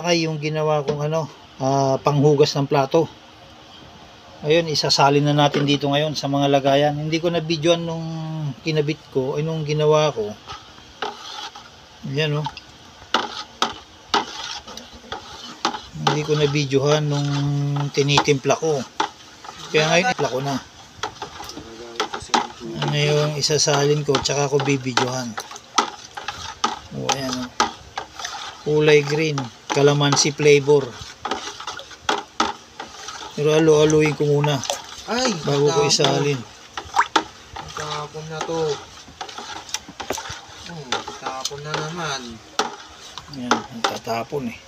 Ay yung ginawa kong panghugas ng plato. Ayun, isasalin na natin dito ngayon sa mga lagayan. Hindi ko na videoan nung kinabit ko, ay nung ginawa ko. Ayan, oh. Hindi ko na videohan nung tinitimpla ko. Kaya ngayon itimpla ko na. Ano yung isasalin ko, tsaka ko bibidyohan. O, ayan, oh. Kulay green, calamansi flavor. Pero halo-haluin ko muna. Ay, bago ko isalin. Tapon na to. Tapon na naman. Yan, tatapon eh.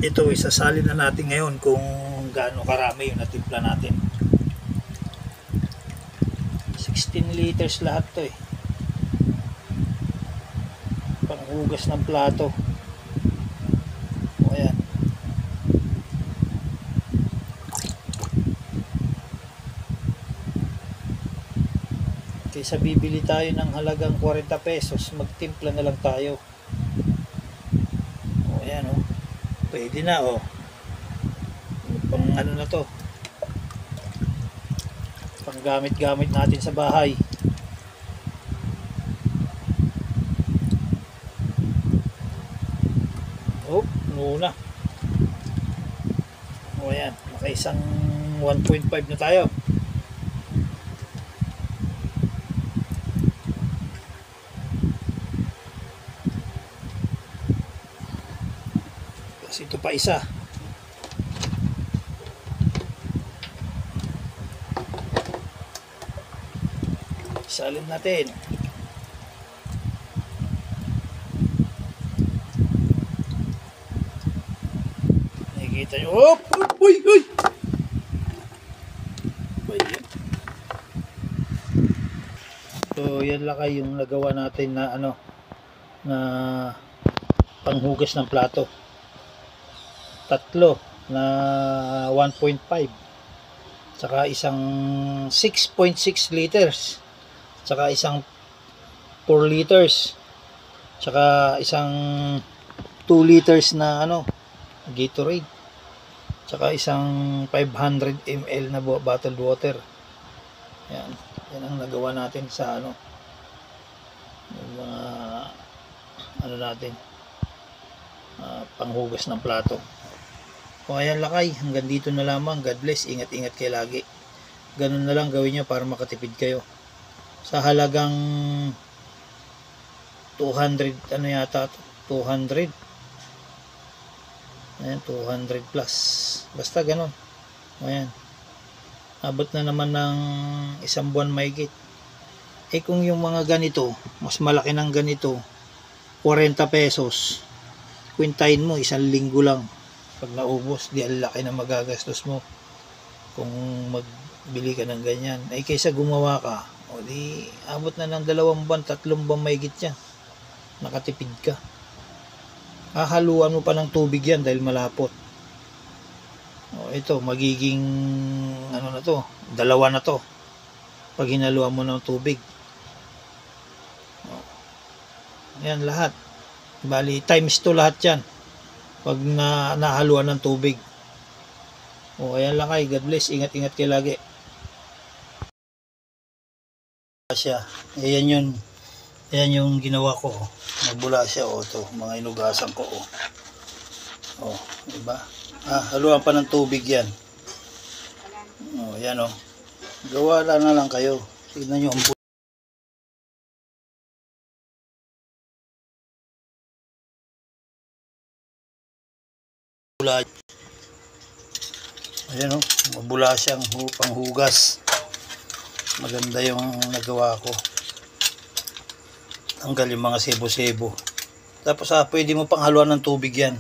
Ito, isasalin na natin ngayon kung gaano karami yung natimpla natin. 16 liters lahat to eh. Panghugas ng plato. O ayan. Kaysa bibili tayo ng halagang 40 pesos, magtimpla na lang tayo. O ayan, o. Pwede na, o. Pang ano na to, pang gamit-gamit natin sa bahay. Oh, muna. O ayan, nakaisang 1.5 na tayo. Ito pa isa. Salin natin. Nakikita nyo. Oh! Uy! Uy! So yan lang kayo yung nagawa natin na na panghugas ng plato. Tatlo na 1.5, saka isang 6.6 liters, saka isang 4 liters, saka isang 2 liters na Gatorade, saka isang 500 ml na bottled water. Yan ang nagawa natin sa yung mga natin, panghugas ng plato. O ayan lakay, hanggang dito na lamang. God bless, ingat-ingat kayo lagi. Ganun na lang gawin nyo para makatipid kayo. Sa halagang 200, yata 200. Ayan, 200 plus. Basta ganun. O ayan. Abot na naman ng isang buwan mahigit. Eh kung yung mga ganito, mas malaki ng ganito, 40 pesos. Kwintahin mo, isang linggo lang. Pag naubos, di ang laki na magagastos mo kung magbili ka ng ganyan. Ay kaysa gumawa ka, o di abot na ng 2 buwan, 3 buwan mahigit yan, nakatipid ka. Hahaluan mo pa ng tubig yan dahil malapot. O ito, magiging na to, 2 na to pag hinaluan mo ng tubig. O, yan lahat, bali times 2 lahat yan pag nahaluan ng tubig. O ayan lang kayo, God bless, ingat-ingat kayo lagi. Ayan yung ginawa ko, nagbula siya. O to, mga inugasan ko. O diba, haluan pa ng tubig yan. O ayan, o, gawa na lang kayo. Tignan nyo ang bula. Ayan, o, mabula siyang panghugas. Maganda yung nagawa ko. Tanggal yung mga sebo-sebo. Tapos pwede mo pang haluan ng tubig yan.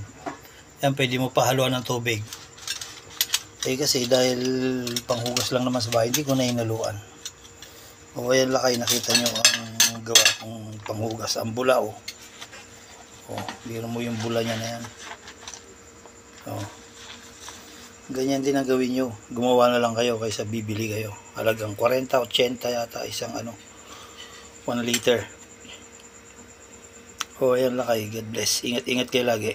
Yan, pwede mo pa haluan ng tubig. Eh kasi dahil panghugas lang naman sa bahay, hindi ko na hinaluan. O ayan lakay, nakita nyo ang gawa kong panghugas. Ang bula, o. O, biro mo yung bula niya na yan. O, ganyan din ang gawin nyo. Gumawa na lang kayo kaysa bibili kayo. Halagang 40, 80 yata isang 1 liter. O ayan lakay, God bless, ingat-ingat kayo lagi.